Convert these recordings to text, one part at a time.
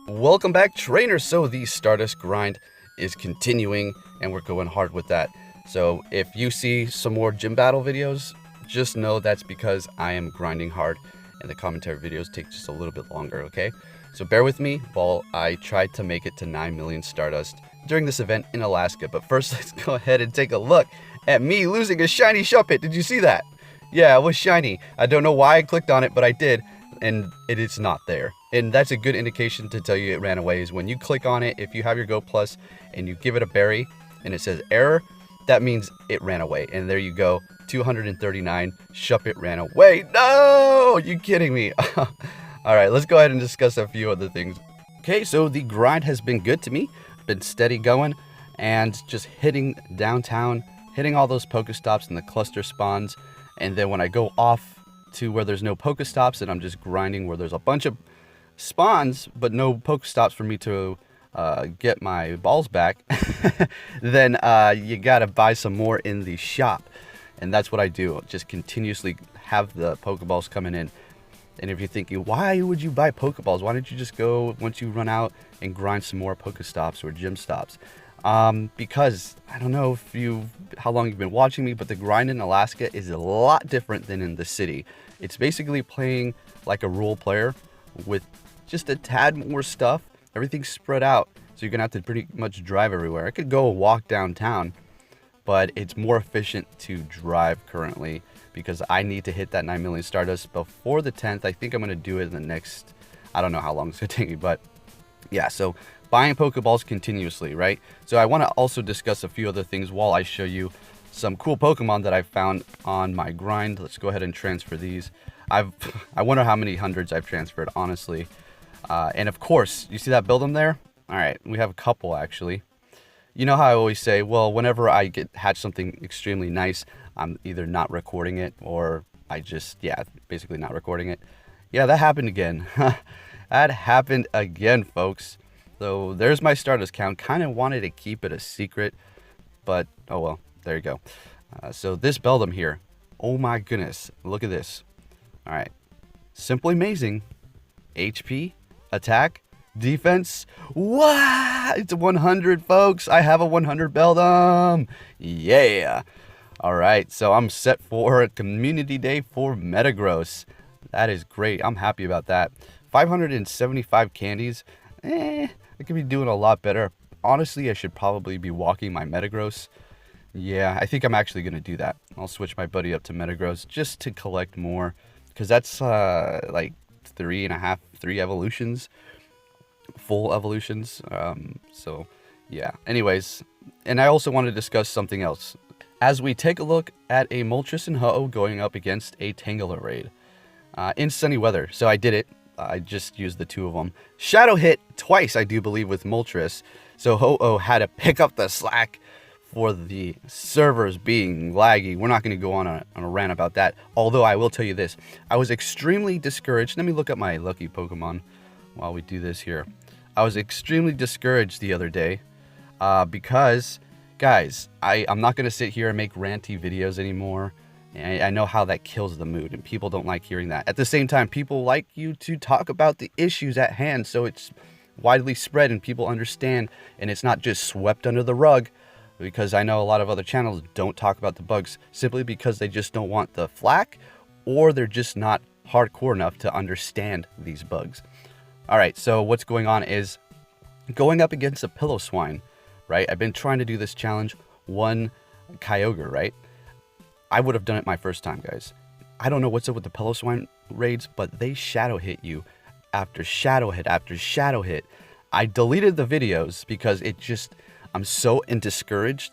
Welcome back, trainers. So the Stardust grind is continuing, and we're going hard with that. So if you see some more gym battle videos, just know that's because I am grinding hard, and the commentary videos take just a little bit longer, okay? So bear with me while I try to make it to 9 million Stardust during this event in Alaska. But first, let's go ahead and take a look at me losing a shiny Shuppet. Did you see that? Yeah, it was shiny. I don't know why I clicked on it, but I did, and it is not there. And that's a good indication to tell you it ran away, is when you click on it, if you have your Go Plus and you give it a berry and it says error, that means it ran away. And there you go, 239 Shuppet ran away. No, you kidding me? All right, let's go ahead and discuss a few other things. Okay, so the grind has been good to me, been steady going, and just hitting downtown, hitting all those Pokestops and the cluster spawns. And then when I go off to where there's no Pokestops and I'm just grinding where there's a bunch of spawns but no Pokestops for me to get my balls back, then you gotta buy some more in the shop. And that's what I do, just continuously have the Pokeballs coming in. And if you're thinking, why would you buy Pokeballs? Why don't you just go, once you run out, and grind some more Pokestops or gym stops? Because I don't know how long you've been watching me, but the grind in Alaska is a lot different than in the city. It's basically playing like a role player with just a tad more stuff. Everything's spread out, so you're gonna have to pretty much drive everywhere. I could go walk downtown, but it's more efficient to drive currently because I need to hit that 9 million Stardust before the 10th. I think I'm gonna do it in the next, I don't know how long it's gonna take me, but yeah, so buying Pokeballs continuously, right? So I want to also discuss a few other things while I show you some cool Pokemon that I found on my grind. Let's go ahead and transfer these. I wonder how many hundreds I've transferred, honestly. And of course, you see that Beldum there? All right, we have a couple actually. You know how I always say, well, whenever I hatch something extremely nice, I'm either not recording it or I just, yeah, basically not recording it. Yeah, that happened again. That happened again, folks. So there's my Stardust count. Kind of wanted to keep it a secret, but oh well, there you go. So this Beldum here, oh my goodness, look at this. All right, simply amazing. HP, attack, defense. What? It's a 100, folks. I have a 100 Beldum. Yeah. All right, so I'm set for Community Day for Metagross. That is great. I'm happy about that. 575 candies. I could be doing a lot better. Honestly, I should probably be walking my Metagross. Yeah, I think I'm actually going to do that. I'll switch my buddy up to Metagross just to collect more, because that's like 3 evolutions, full evolutions. So yeah, anyways, and I also want to discuss something else as we take a look at a Moltres and Ho-Oh going up against a Tangela raid in sunny weather. So I did it. I just used the two of them. Shadow hit twice, I do believe, with Moltres. So Ho-Oh had to pick up the slack for the servers being laggy. We're not going to go on a rant about that. Although I will tell you this. I was extremely discouraged. Let me look at my lucky Pokemon while we do this here. I was extremely discouraged the other day because, guys, I'm not going to sit here and make ranty videos anymore. I know how that kills the mood, and people don't like hearing that. At the same time, people like you to talk about the issues at hand, so it's widely spread and people understand, and it's not just swept under the rug, because I know a lot of other channels don't talk about the bugs simply because they just don't want the flack, or they're just not hardcore enough to understand these bugs. All right, so what's going on is going up against a Pillow-Swine, right? I've been trying to do this challenge, one Kyogre, right? I would have done it my first time, guys. I don't know what's up with the Pillow-Swine raids, but they shadow hit you after shadow hit after shadow hit. I deleted the videos because I'm so discouraged.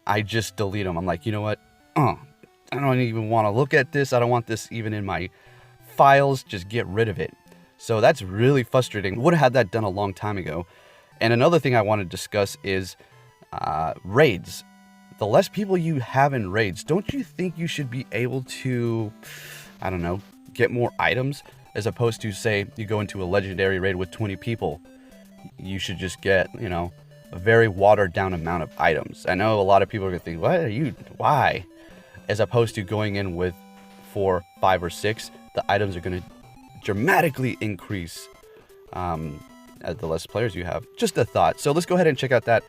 I just delete them. I'm like, you know what? I don't even want to look at this. I don't want this even in my files. Just get rid of it. So that's really frustrating. Would have had that done a long time ago. And another thing I want to discuss is raids. The less people you have in raids, don't you think you should be able to, I don't know, get more items? As opposed to, say, you go into a legendary raid with 20 people. You should just get, you know, a very watered down amount of items. I know a lot of people are going to think, why? As opposed to going in with 4, 5, or 6, the items are going to dramatically increase the less players you have. Just a thought. So let's go ahead and check out that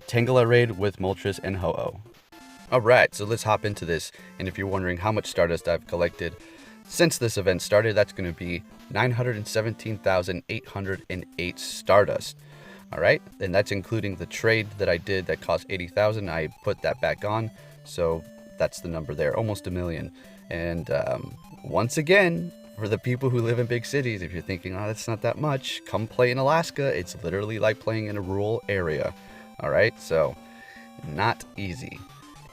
Tangela raid with Moltres and Ho-Oh. Alright, so let's hop into this. And if you're wondering how much Stardust I've collected since this event started, that's going to be 917,808 Stardust. Alright, and that's including the trade that I did that cost 80,000. I put that back on, so that's the number there, almost a million. And once again, for the people who live in big cities, if you're thinking, oh, that's not that much, come play in Alaska. It's literally like playing in a rural area. Alright, so not easy.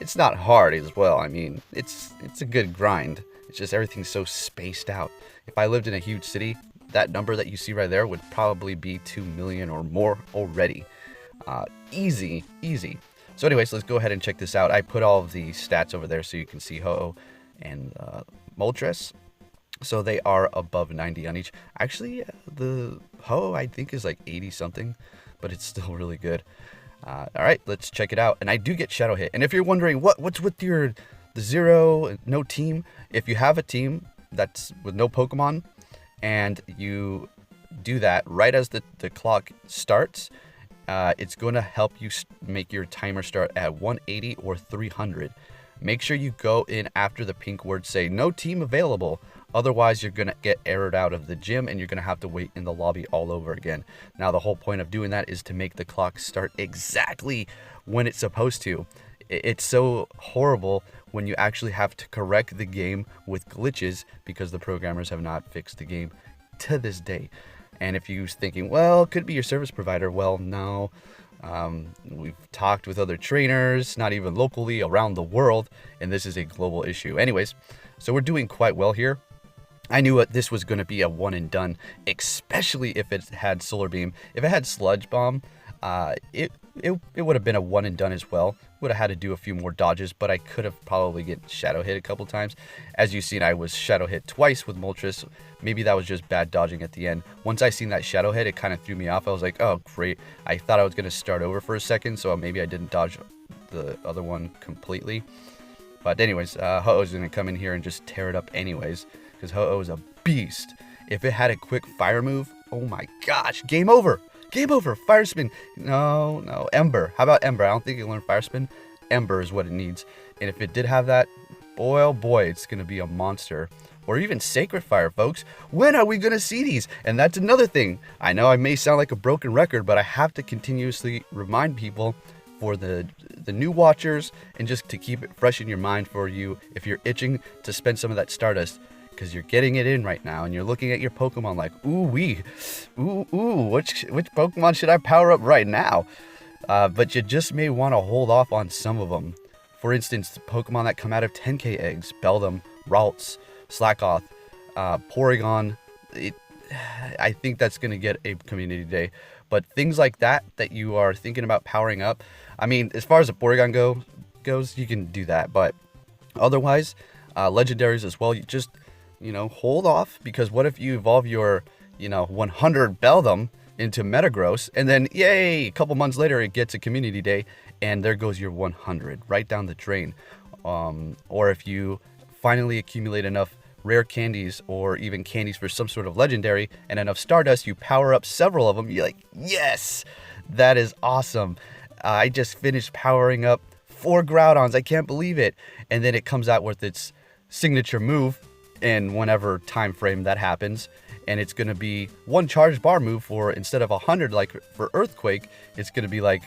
It's not hard as well. I mean, it's a good grind. It's just everything's so spaced out. If I lived in a huge city, that number that you see right there would probably be 2 million or more already. Easy. So anyways, let's go ahead and check this out. I put all of the stats over there so you can see Ho-Oh and Moltres. So they are above 90 on each. Actually, the Ho-Oh I think is like 80 something, but it's still really good. All right, let's check it out. And I do get Shadow Hit. And if you're wondering what's with the zero, no team, if you have a team that's with no Pokemon and you do that right as the clock starts, it's going to help you make your timer start at 180 or 300. Make sure you go in after the pink words say no team available. Otherwise, you're going to get errored out of the gym and you're going to have to wait in the lobby all over again. Now, the whole point of doing that is to make the clock start exactly when it's supposed to. It's so horrible when you actually have to correct the game with glitches because the programmers have not fixed the game to this day. And if you're thinking, well, it could be your service provider. Well, no. We've talked with other trainers, not even locally, around the world, and this is a global issue. Anyways, so we're doing quite well here. I knew this was going to be a one and done, especially if it had Solar Beam. If it had Sludge Bomb, it would have been a one and done as well. Would have had to do a few more dodges, but I could have probably get Shadow Hit a couple times. As you've seen, I was Shadow Hit twice with Moltres. Maybe that was just bad dodging at the end. Once I seen that Shadow Hit, it kind of threw me off. I was like, oh, great. I thought I was going to start over for a second, so maybe I didn't dodge the other one completely. But anyways, Ho-Oh's going to come in here and just tear it up anyways, because Ho-Oh is a beast. If it had a quick fire move, oh my gosh, game over. Game over. Fire spin. No. Ember. How about Ember? I don't think it'll learn fire spin. Ember is what it needs. And if it did have that, boy, oh boy, it's going to be a monster. Or even Sacred Fire, folks. When are we going to see these? And that's another thing. I know I may sound like a broken record, but I have to continuously remind people for the new watchers and just to keep it fresh in your mind for you if you're itching to spend some of that Stardust. Because you're getting it in right now, and you're looking at your Pokemon like, which Pokemon should I power up right now? But you just may want to hold off on some of them. For instance, the Pokemon that come out of 10k eggs, Beldum, Ralts, Slackoth, Porygon. I think that's going to get a community day. But things like that you are thinking about powering up, I mean, as far as the Porygon goes, you can do that. But otherwise, legendaries as well, you just... hold off, because what if you evolve your, 100 Beldum into Metagross, and then, yay, a couple months later it gets a community day, and there goes your 100, right down the drain. Or if you finally accumulate enough rare candies, or even candies for some sort of legendary, and enough Stardust, you power up several of them, you're like, yes, that is awesome. I just finished powering up 4 Groudons, I can't believe it. And then it comes out with its signature move, in whenever time frame that happens, and it's going to be 1 charged bar move for, instead of 100 like for Earthquake, it's going to be like,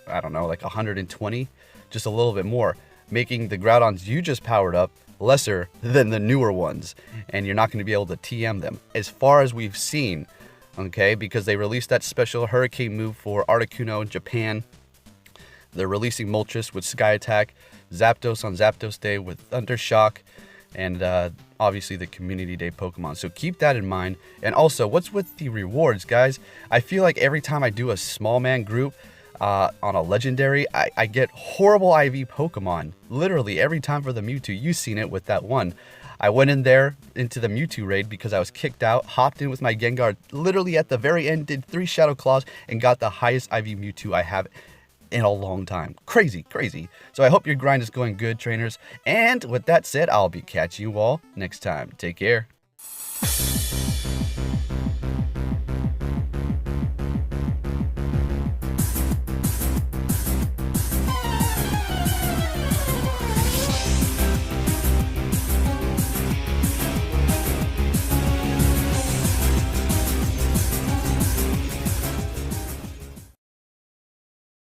I don't know, like 120, just a little bit more, making the Groudons you just powered up lesser than the newer ones, and you're not going to be able to TM them, as far as we've seen, okay, because they released that special Hurricane move for Articuno in Japan. They're releasing Moltres with Sky Attack, Zapdos on Zapdos Day with Thunder Shock, and obviously the Community Day Pokemon. So keep that in mind. And also, what's with the rewards, guys? I feel like every time I do a small man group on a legendary, I get horrible IV Pokemon. Literally every time for the Mewtwo. You've seen it with that one. I went in there into the Mewtwo raid because I was kicked out, hopped in with my Gengar literally at the very end, did 3 Shadow Claws, and got the highest IV Mewtwo I have in a long time. Crazy. So I hope your grind is going good, trainers. And with that said, I'll be catching you all next time. Take care.